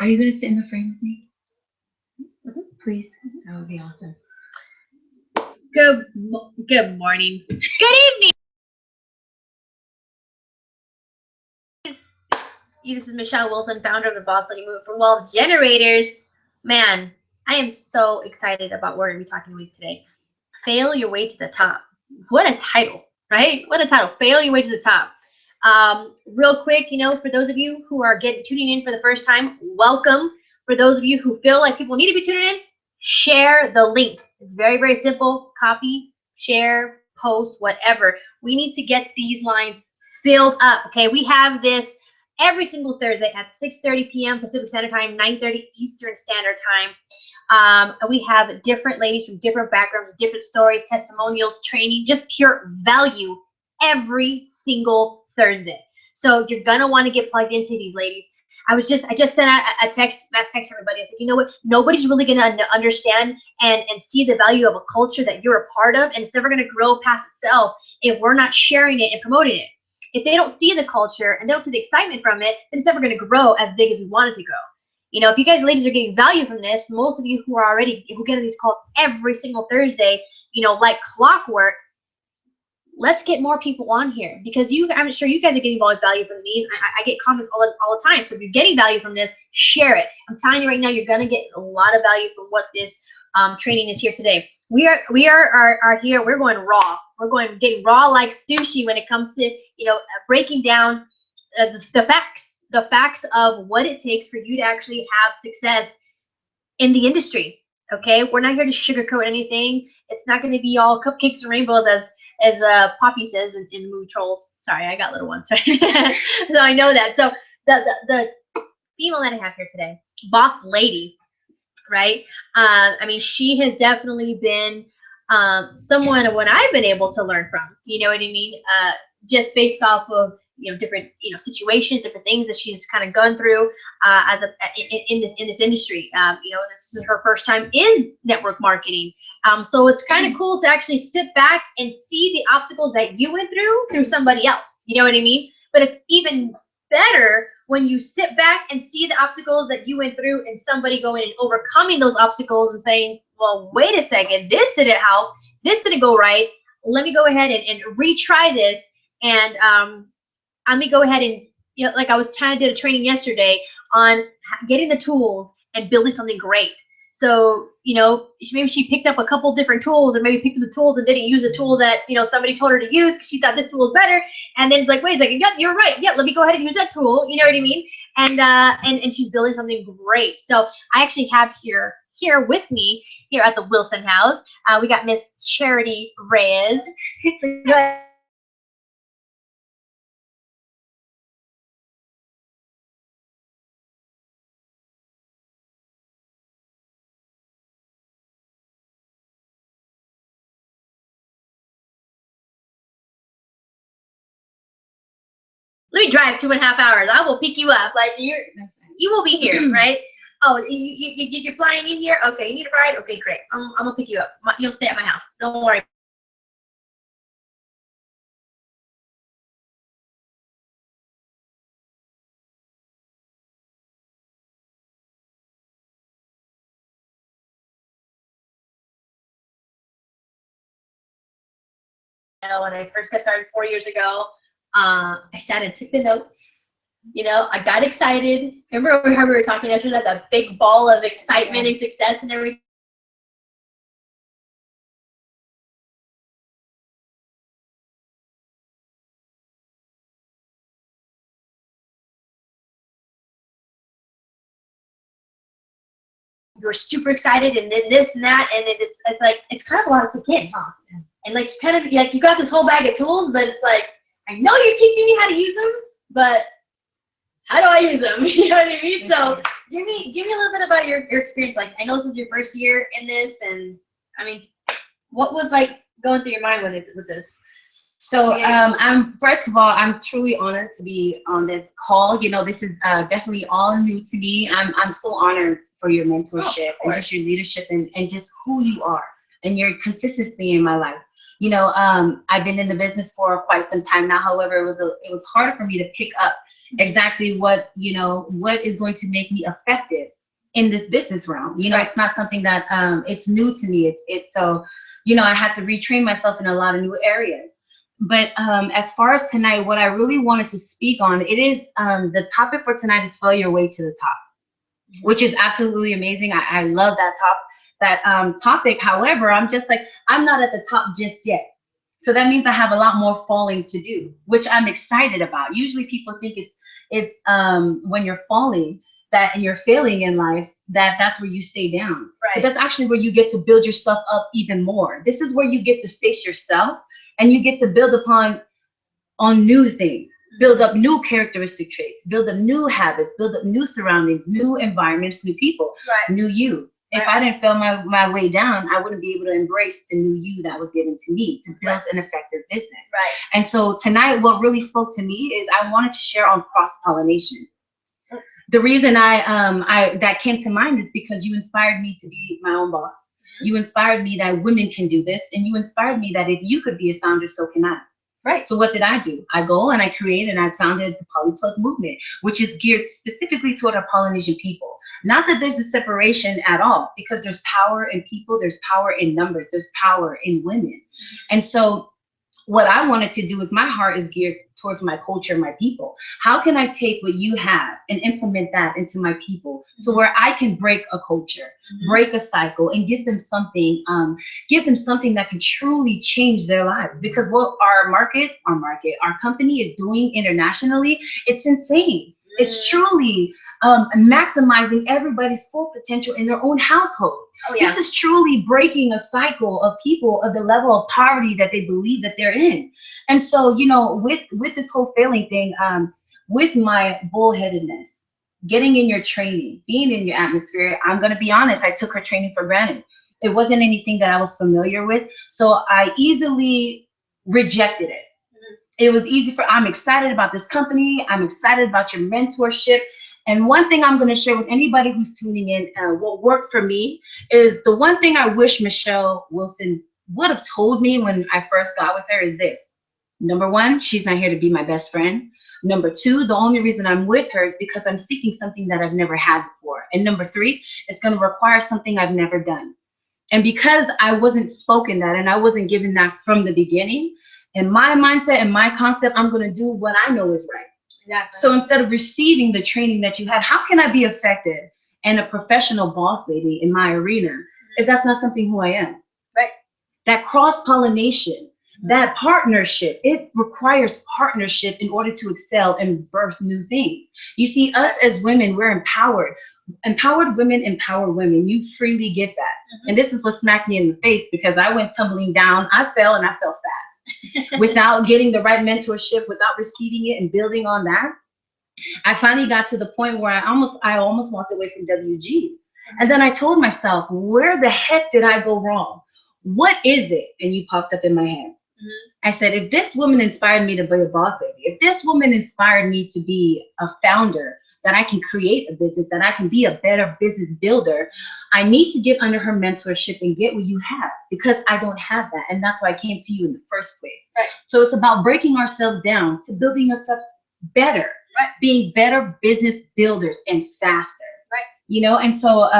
Are you going to sit in the frame with me? Please? That would be awesome. Good morning. Good evening. This is Michelle Wilson, founder of the Boss Lady Movement for Wealth Generators. Man, I am so excited about what we're going to be talking about today. Fail your way to the top. What a title, right? What a title. Fail your way to the top. Real quick, for those of you who are tuning in for the first time, welcome. For those of you who feel like people need to be tuning in, share the link. It's very, very simple. Copy, share, post, whatever. We need to get these lines filled up, okay? We have this every single Thursday at 6:30 p.m. Pacific Standard Time, 9:30 Eastern Standard Time. We have different ladies from different backgrounds, different stories, testimonials, training, just pure value every single Thursday. So you're gonna want to get plugged into these ladies. I just sent out a mass text to everybody. I said, you know what? Nobody's really gonna understand and see the value of a culture that you're a part of, and it's never gonna grow past itself if we're not sharing it and promoting it. If they don't see the culture and they don't see the excitement from it, then it's never gonna grow as big as we want it to grow. If you guys ladies are getting value from this, most of you who get these calls every single Thursday, like clockwork, let's get more people on here because I'm sure you guys are getting value from these. I get comments all the time. So if you're getting value from this, share it. I'm telling you right now, you're gonna get a lot of value from what this training is here today. We are here. We're going raw. We're getting raw like sushi when it comes to breaking down the facts of what it takes for you to actually have success in the industry. Okay, we're not here to sugarcoat anything. It's not going to be all cupcakes and rainbows as Poppy says in the movie Trolls. Sorry, I got little ones, right? So I know that. So the female that I have here today, Boss Lady, right? I mean, she has definitely been someone of what I've been able to learn from. You know what I mean? Just based off of different situations, different things that she's kind of gone through in this industry. This is her first time in network marketing, so it's kind of cool to actually sit back and see the obstacles that you went through somebody else. You know what I mean? But it's even better when you sit back and see the obstacles that you went through and somebody going and overcoming those obstacles and saying, well, wait a second, this didn't help, this didn't go right, let me go ahead and retry this. And let me go ahead and, like I was trying to do a training yesterday on getting the tools and building something great. So, maybe she picked up a couple different tools, or maybe picked up the tools and didn't use the tool that, somebody told her to use because she thought this tool was better. And then she's like, wait a second, yep, you're right. Yeah, let me go ahead and use that tool. You know what I mean? And she's building something great. So I actually have here with me here at the Wilson House, we got Miss Charity Reyes. So go ahead. Let me drive 2.5 hours. I will pick you up. Like you will be here, right? Oh, you're flying in here? Okay, you need a ride? Okay, great. I'm gonna pick you up. You'll stay at my house. Don't worry. When I first got started 4 years ago, I sat and took the notes. I got excited. Remember how we were talking after that big ball of excitement and success and everything? You're super excited, and then this and that, and it's kind of a lot of again, huh? And like you got this whole bag of tools, but it's like I know you're teaching me how to use them, but how do I use them? You know what I mean? So give me a little bit about your experience. Like I know this is your first year in this, and I mean, what was like going through your mind with this? So I'm first of all, I'm truly honored to be on this call. This is definitely all new to me. I'm so honored for your mentorship and just your leadership and just who you are and your consistency in my life. I've been in the business for quite some time now. However, it was harder for me to pick up exactly what, what is going to make me effective in this business realm. It's not something that it's new to me. It's so, I had to retrain myself in a lot of new areas. But as far as tonight, what I really wanted to speak on, it is the topic for tonight is fail your way to the top, which is absolutely amazing. I love that topic. However, I'm just like, I'm not at the top just yet. So that means I have a lot more falling to do, which I'm excited about. Usually people think it's when you're falling that and you're failing in life, that's where you stay down. Right. But that's actually where you get to build yourself up even more. This is where you get to face yourself and you get to build on new things, build up new characteristic traits, build up new habits, build up new surroundings, new environments, new people, new you. If I didn't fail my way down, I wouldn't be able to embrace the new you that was given to me to build an effective business. Right. And so tonight, what really spoke to me is I wanted to share on cross-pollination. The reason I that came to mind is because you inspired me to be my own boss. You inspired me that women can do this, and you inspired me that if you could be a founder, so can I. Right. So what did I do? I go and I create and I founded the Polyplug movement, which is geared specifically toward our Polynesian people. Not that there's a separation at all, because there's power in people, there's power in numbers, there's power in women. And so what I wanted to do is my heart is geared towards my culture, my people. How can I take what you have and implement that into my people so where I can break a culture, break a cycle, and give them something that can truly change their lives? Because what our company is doing internationally, it's insane. It's truly maximizing everybody's full potential in their own household. Oh, yeah. This is truly breaking a cycle of people of the level of poverty that they believe that they're in. And so, with this whole failing thing, with my bullheadedness, getting in your training, being in your atmosphere, I'm going to be honest, I took her training for granted. It wasn't anything that I was familiar with. So I easily rejected it. It was easy I'm excited about this company. I'm excited about your mentorship. And one thing I'm going to share with anybody who's tuning in, what worked for me is the one thing I wish Michelle Wilson would have told me when I first got with her is this. Number one, she's not here to be my best friend. Number two, the only reason I'm with her is because I'm seeking something that I've never had before. And number three, it's going to require something I've never done. And because I wasn't spoken that and I wasn't given that from the beginning, in my mindset and my concept, I'm going to do what I know is right. Exactly. So instead of receiving the training that you had, how can I be effective and a professional boss lady in my arena if that's not something who I am? Right. That cross-pollination, that partnership, it requires partnership in order to excel and birth new things. You see, us as women, we're empowered. Empowered women empower women. You freely give that. And this is what smacked me in the face, because I went tumbling down. I fell and I fell fast. Without getting the right mentorship, without receiving it and building on that, I finally got to the point where I almost walked away from WG. And then I told myself, where the heck did I go wrong? What is it? And you popped up in my head. I said, if this woman inspired me to be a boss lady, if this woman inspired me to be a founder, that I can create a business, that I can be a better business builder, I need to get under her mentorship and get what you have, because I don't have that. And that's why I came to you in the first place. Right. So it's about breaking ourselves down to building ourselves better, being better business builders and faster. Right. And so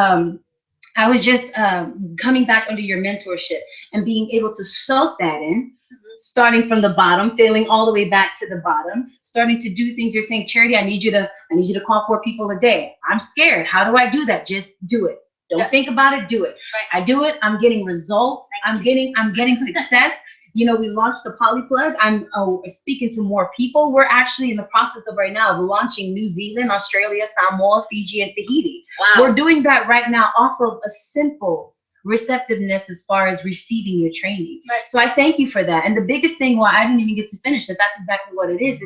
I was just coming back under your mentorship and being able to soak that in, starting from the bottom, failing all the way back to the bottom, starting to do things. You're saying, Charity, I need you to call 4 people a day. I'm scared. How do I do that? Just do it. Don't think about it. Do it. Right. I do it. I'm getting results. I'm getting success. We launched the Polyplug. I'm speaking to more people. We're actually in the process of right now of launching New Zealand, Australia, Samoa, Fiji, and Tahiti. Wow. We're doing that right now off of a simple receptiveness as far as receiving your training. Right. So I thank you for that. And the biggest thing why I didn't even get to finish it, that's exactly what it is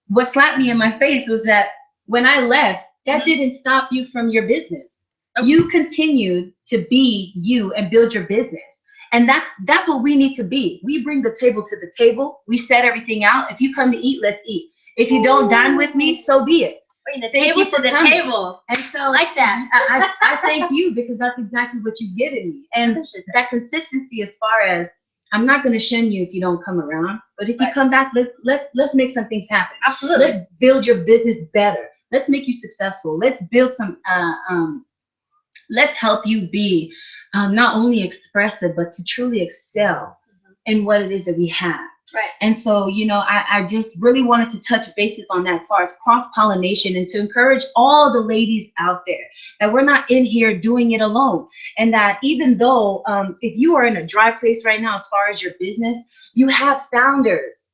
what slapped me in my face was that when I left, that didn't stop you from your business. Okay. You continued to be you and build your business. And that's what we need to be. We bring the table to the table. We set everything out. If you come to eat, let's eat. If you don't dine with me, so be it. Bring the table to the table. And so I like that. I thank you, because that's exactly what you've given me. And that consistency as far as I'm not going to shun you if you don't come around, but if you come back, let's make some things happen. Absolutely. Let's build your business better. Let's make you successful. Let's build some let's help you be not only expressive, but to truly excel in what it is that we have. Right. And so, you know, I just really wanted to touch bases on that as far as cross-pollination, and to encourage all the ladies out there that we're not in here doing it alone. And that even though if you are in a dry place right now as far as your business, you have founders.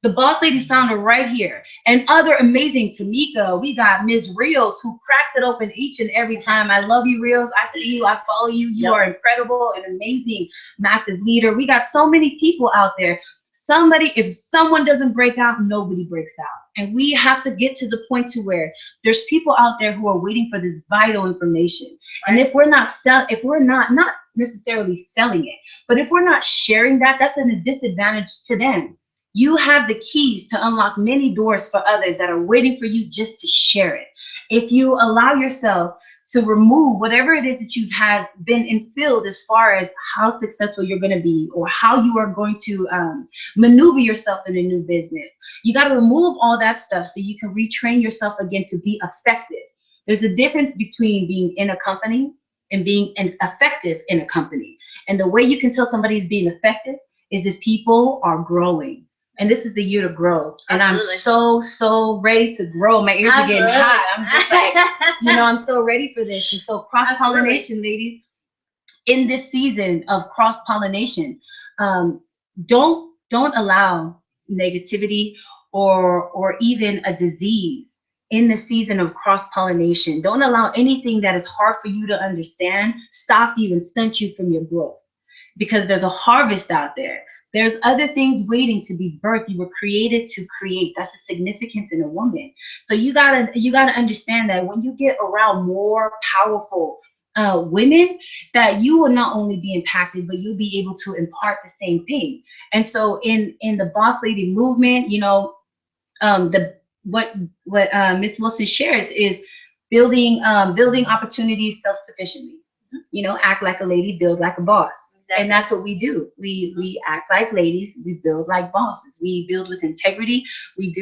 The Boss Lady founder right here, and other amazing Tamika. We got Ms. Rios, who cracks it open each and every time. I love you, Rios. I see you. I follow you. You are incredible and amazing, massive leader. We got so many people out there. If someone doesn't break out, nobody breaks out. And we have to get to the point to where there's people out there who are waiting for this vital information. And if we're not not necessarily selling it, but if we're not sharing that, that's a disadvantage to them. You have the keys to unlock many doors for others that are waiting for you just to share it. If you allow yourself to remove whatever it is that you've had been instilled as far as how successful you're going to be, or how you are going to maneuver yourself in a new business, you got to remove all that stuff so you can retrain yourself again to be effective. There's a difference between being in a company and being effective in a company. And the way you can tell somebody's being effective is if people are growing. And this is the year to grow. And Absolutely. I'm so ready to grow. My ears are getting hot. I'm just like, you know, I'm so ready for this. And so cross-pollination, ladies, in this season of cross-pollination, don't allow negativity or even a disease in the season of cross-pollination. Don't allow anything that is hard for you to understand stop you and stunt you from your growth, because there's a harvest out there. There's other things waiting to be birthed. You were created to create. That's the significance in a woman. So you gotta understand that when you get around more powerful women, that you will not only be impacted, but you'll be able to impart the same thing. And so in the Boss Lady movement, you know, what Miss Wilson shares is building opportunities self-sufficiently. You know, act like a lady, build like a boss. Exactly. And that's what we do. We act like ladies, we build like bosses. We build with integrity, we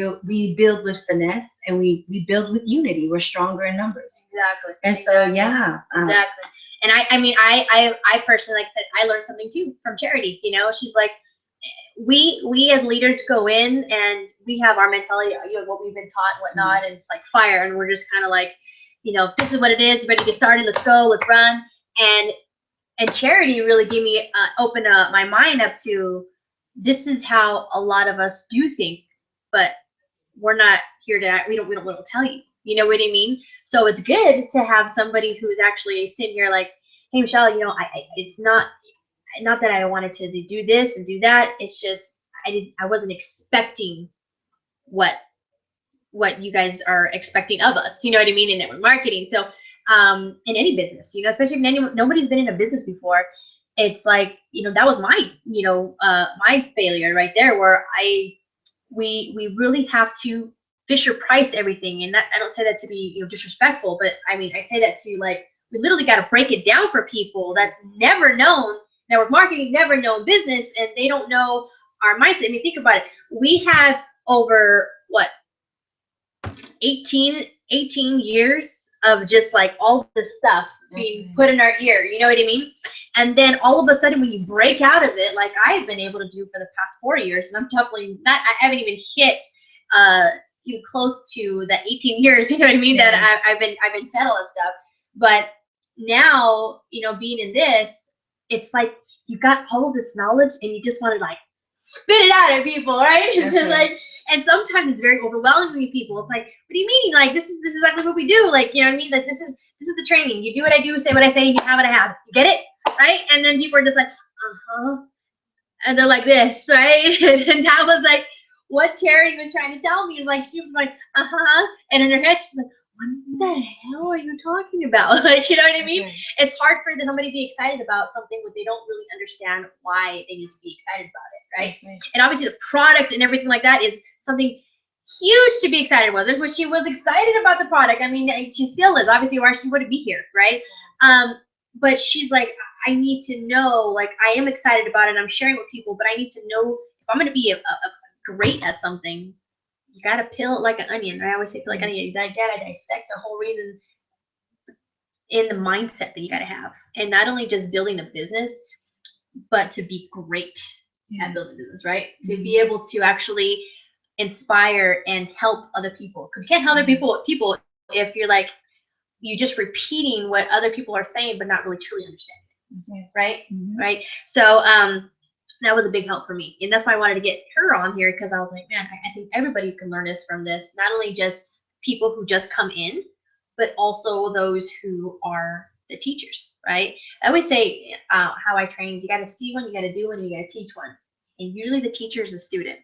build with finesse, and we build with unity. We're stronger in numbers. Exactly. And so exactly. And I mean, I personally, like I said, I learned something too from Charity. You know, she's like, we as leaders go in and we have our mentality, you know, what we've been taught and whatnot, and it's like fire, and we're just kind of like, you know, this is what it is, ready to get started, let's go, let's run. And Charity really gave me opened my mind up to, this is how a lot of us do think, but we're not here to, we don't tell you. You know what I mean? So it's good to have somebody who's actually sitting here like, hey, Michelle, you know, it's not that I wanted to do this and do that. It's just I wasn't expecting what you guys are expecting of us. You know what I mean? In network marketing. So in any business, you know, especially if nobody's been in a business before, it's like, you know, that was my, you know, my failure right there, where we really have to Fisher Price everything. And that, I don't say that to be, you know, disrespectful, but I mean, I say that to, like, we literally got to break it down for people that's never known network marketing, never known business, and they don't know our mindset. I mean, think about it. We have over what, 18 years of just like all this stuff being put in our ear, you know what I mean? And then all of a sudden when you break out of it, like I've been able to do for the past 4 years, and I'm definitely not, I haven't even hit even close to the 18 years, you know what I mean, that I've been fed all this stuff. But now, you know, being in this, it's like you got all of this knowledge and you just want to like spit it out at people, right? Okay. Like, and sometimes it's very overwhelming to people. It's like, what do you mean? Like, this is exactly what we do. Like, you know what I mean? Like, this is the training. You do what I do, say what I say, you have what I have. You get it? Right? And then people are just like, and they're like this, right? And that was like what Charity was trying to tell me, is like, she was like, and in her head she's like, what the hell are you talking about? Like, you know what I mean? Okay. It's hard for somebody to be excited about something when they don't really understand why they need to be excited about it, right? Right. And obviously the product and everything like that is something huge to be excited about. If she was excited about the product, I mean, she still is, obviously, or she wouldn't be here, right? But she's like, I need to know, like, I am excited about it. I'm sharing with people, but I need to know if I'm going to be a great at something. You got to peel it like an onion. Right? I always say peel like an onion. You got to dissect the whole reason in the mindset that you got to have. And not only just building a business, but to be great at building a business, right? To be able to actually inspire and help other people. Because you can't help other people if you're like, you're just repeating what other people are saying, but not really truly understanding it, right? Right. So that was a big help for me, and that's why I wanted to get her on here, because I was like, man, I think everybody can learn this from this. Not only just people who just come in, but also those who are the teachers, right? I always say how I train is you got to see one, you got to do one, and you got to teach one. And usually the teacher is a student.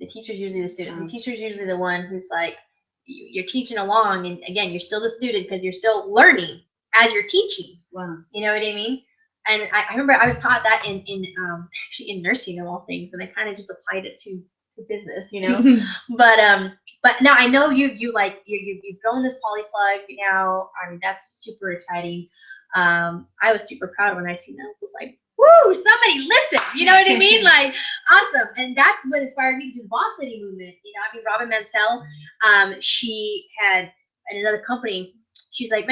The teacher's usually the student. The teacher's usually the one who's like, you're teaching along, and again, you're still the student because you're still learning as you're teaching. Wow. You know what I mean? And I remember I was taught that actually in nursing of all things, and I kind of just applied it to business, you know. But now I know you've grown this Polyplug now. I mean, that's super exciting. I was super proud when I seen that. I was like, woo, somebody listen. You know what I mean? Like, awesome. And that's what inspired me to do the Boss Lady movement. You know, I mean, Robin Mansell, she had in another company, she's like,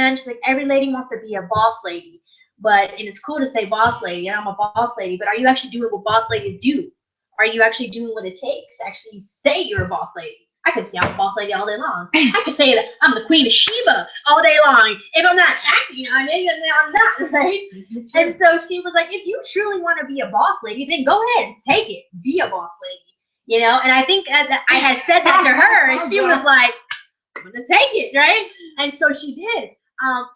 every lady wants to be a boss lady. And it's cool to say boss lady, and I'm a boss lady, but are you actually doing what boss ladies do? Are you actually doing what it takes to actually say you're a boss lady? I could say I'm a boss lady all day long. I could say that I'm the Queen of Sheba all day long. If I'm not acting on it, then I'm not, right? And so she was like, if you truly want to be a boss lady, then go ahead and take it. Be a boss lady. You know, and I think I had said that to her, and she was like, I'm going to take it, right? And so she did.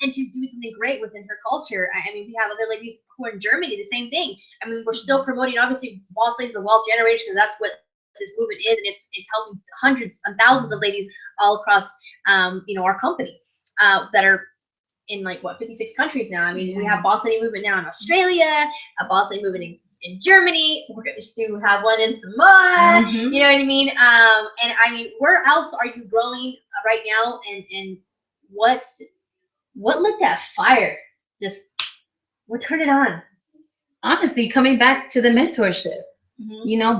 And she's doing something great within her culture. I mean, we have other ladies who are in Germany, the same thing. I mean, we're still promoting, obviously, boss ladies, the wealth generation, because that's what this movement is, and it's helping hundreds and thousands of ladies all across, our company that are in 56 countries now. I mean, we have boss lady movement now in Australia, a boss lady movement in Germany. We're going to have one in Samoa. You know what I mean? And I mean, where else are you growing right now? And what lit that fire? What turned it on? Honestly, coming back to the mentorship,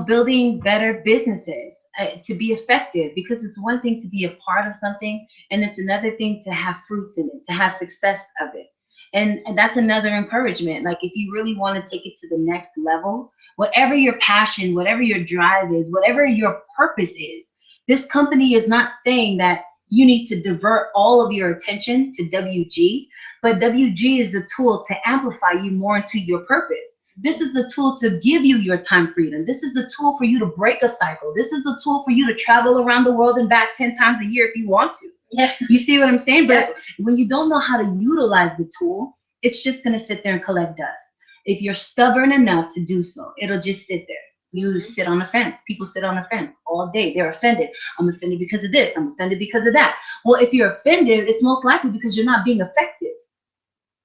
building better businesses to be effective, because it's one thing to be a part of something, and it's another thing to have fruits in it, to have success of it. And that's another encouragement. Like, if you really want to take it to the next level, whatever your passion, whatever your drive is, whatever your purpose is, this company is not saying that you need to divert all of your attention to WG, but WG is the tool to amplify you more into your purpose. This is the tool to give you your time freedom. This is the tool for you to break a cycle. This is the tool for you to travel around the world and back 10 times a year if you want to. Yeah. You see what I'm saying? But when you don't know how to utilize the tool, it's just going to sit there and collect dust. If you're stubborn enough to do so, it'll just sit there. You sit on the fence. People sit on the fence all day. They're offended. I'm offended because of this. I'm offended because of that. Well, if you're offended, it's most likely because you're not being effective.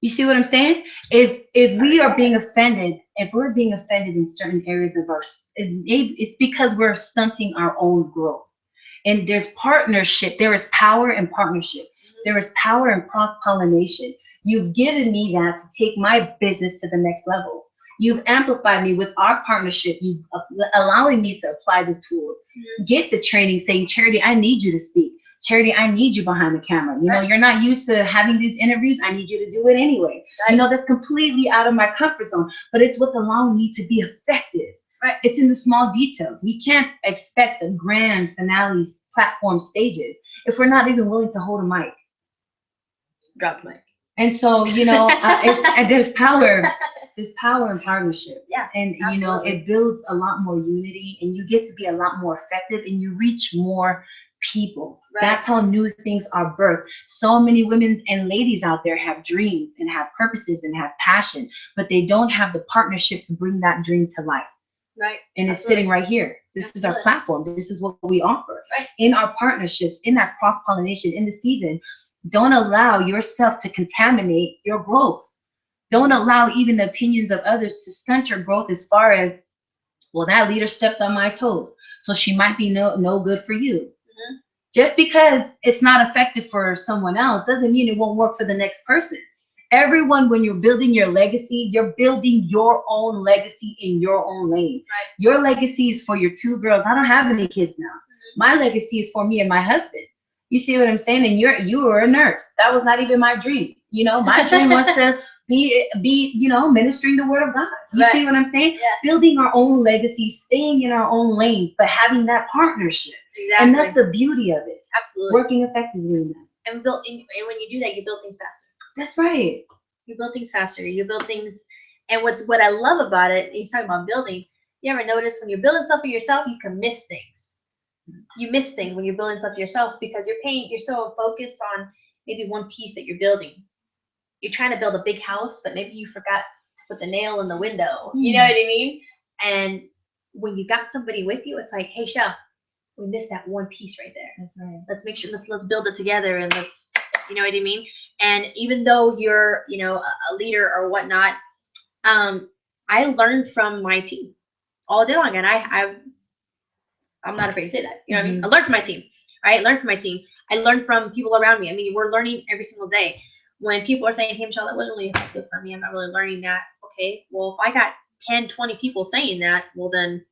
You see what I'm saying? If we are being offended, if we're being offended in certain areas of it's because we're stunting our own growth. And there's partnership. There is power in partnership. There is power in cross-pollination. You've given me that to take my business to the next level. You've amplified me with our partnership. You allowing me to apply these tools, get the training, saying, Charity, I need you to speak. Charity, I need you behind the camera. You know, you're not used to having these interviews. I need you to do it anyway. You know, that's completely out of my comfort zone, but it's what's allowing me to be effective. Right? It's in the small details. We can't expect the grand finales, platform stages, if we're not even willing to hold a mic. Drop the mic. And so, there's power. There's power in partnership. Yeah. And, absolutely. it builds a lot more unity, and you get to be a lot more effective, and you reach more people. Right. That's how new things are birthed. So many women and ladies out there have dreams and have purposes and have passion, but they don't have the partnership to bring that dream to life. Right. And it's sitting right here. This is our platform. This is what we offer. Right. In our partnerships, in that cross-pollination, in the season, don't allow yourself to contaminate your growth. Don't allow even the opinions of others to stunt your growth as far as, well, that leader stepped on my toes, so she might be no good for you. Just because it's not effective for someone else doesn't mean it won't work for the next person. Everyone, when you're building your legacy, you're building your own legacy in your own lane. Right. Your legacy is for your 2 girls. I don't have any kids now. My legacy is for me and my husband. You see what I'm saying? And you were a nurse. That was not even my dream. You know, my dream was to be ministering the word of God. You see what I'm saying? Yeah. Building our own legacy, staying in our own lanes, but having that partnership. Exactly. And that's the beauty of it. Absolutely. Working effectively in that. And when you do that, you build things faster. That's right. You build things faster. You build things, and what I love about it, you're talking about building. You ever notice when you're building stuff for yourself, you can miss things. You miss things when you're building stuff for yourself because you're so focused on maybe one piece that you're building. You're trying to build a big house, but maybe you forgot to put the nail in the window. You know what I mean? And when you got somebody with you, it's like, hey, Shell, we missed that one piece right there. That's right. Let's make sure let's build it together, and let's, you know what I mean? And even though you're, a leader or whatnot, I learned from my team all day long, and I'm not afraid to say that. You know what I mean? I learned from my team. Right? I learned from my team. I learned from people around me. I mean, we're learning every single day. When people are saying, hey, Michelle, that wasn't really effective for me, I'm not really learning that. Okay, well, if I got 10, 20 people saying that, well, then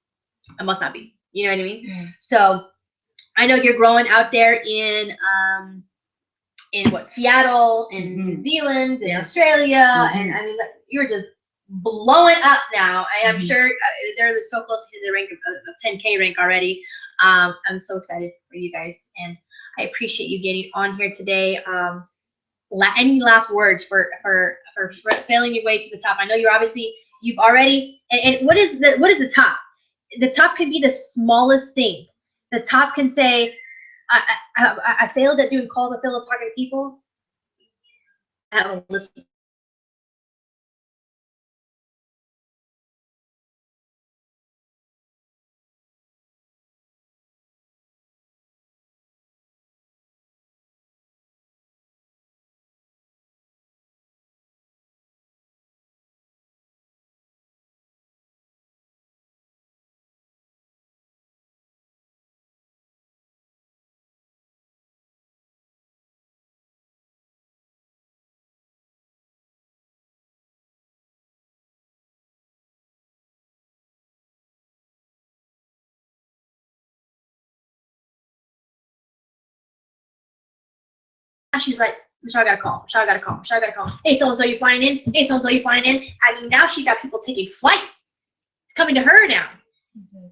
I must not be. You know what I mean? Yeah. So I know you're growing out there in Seattle, in New Zealand, in Australia, and I mean, you're just blowing up now. I'm sure they're so close to the rank of 10K rank already. I'm so excited for you guys, and I appreciate you getting on here today. Any last words for failing your way to the top? I know you've already, and what is the top? The top can be the smallest thing. The top can say, I failed at doing calls, I failed at talking to people. I don't listen. She's like, Michelle, I got a call. Michelle, I got a call. Michelle, I got a call. Hey, so-and-so, you flying in? Hey, so-and-so, you flying in? I mean, now she got people taking flights. It's coming to her now.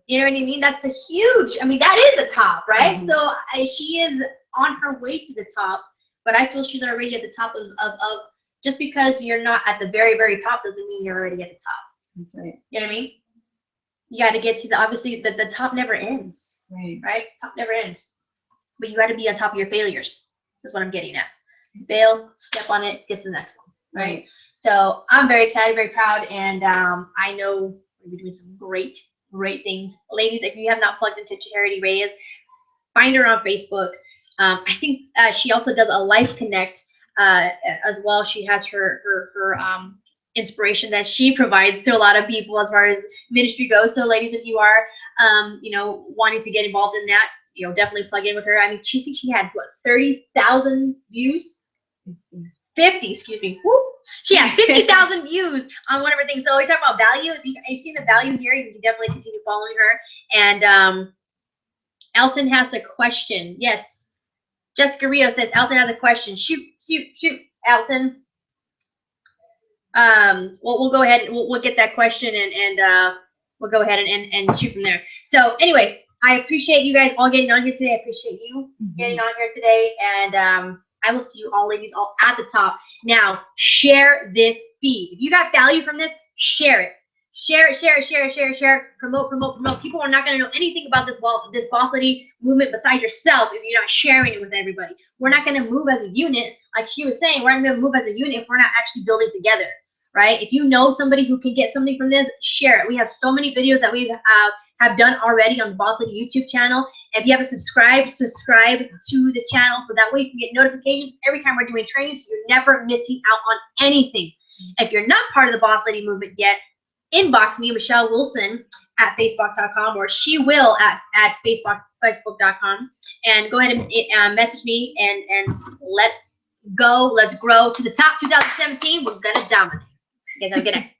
You know what I mean? That's a huge, I mean, that is the top, right? So she is on her way to the top, but I feel she's already at the top of just because you're not at the very, very top doesn't mean you're already at the top. That's right. You know what I mean? You got to get to obviously, the top never ends. Right? Top never ends. But you got to be on top of your failures. Is what I'm getting at. Fail, step on it, get to the next one, right? So I'm very excited, very proud, and I know we're doing some great things. Ladies, if you have not plugged into Charity Reyes, find her on Facebook. I think she also does a Life Connect as well. She has her inspiration that she provides to a lot of people as far as ministry goes. So ladies, if you are wanting to get involved in that, definitely plug in with her. I mean, she thinks she had 30,000 views, 50, excuse me. Woo! She had 50,000 views on one of her things. So we talk about value. If you've seen the value here, you can definitely continue following her. And Elton has a question. Yes, Jessica Rio says Elton has a question. Shoot, Elton. We'll go ahead and we'll get that question and we'll go ahead and shoot from there. So, anyways. I appreciate you guys all getting on here today. I appreciate you getting on here today. And I will see you all, ladies, all at the top. Now, share this feed. If you got value from this, share it. Share it. Promote. People are not going to know anything about this Boss Lady movement besides yourself if you're not sharing it with everybody. We're not going to move as a unit. Like she was saying, we're not going to move as a unit if we're not actually building together. Right? If you know somebody who can get something from this, share it. We have so many videos that we have done already on the Boss Lady YouTube channel. If you haven't subscribed, subscribe to the channel so that way you can get notifications every time we're doing training so you're never missing out on anything. If you're not part of the Boss Lady movement yet, inbox me, Michelle Wilson, at facebook.com, or she will at facebook.com, and go ahead and message me and let's go. Let's grow to the top. 2017, we're gonna dominate. You guys have a good night.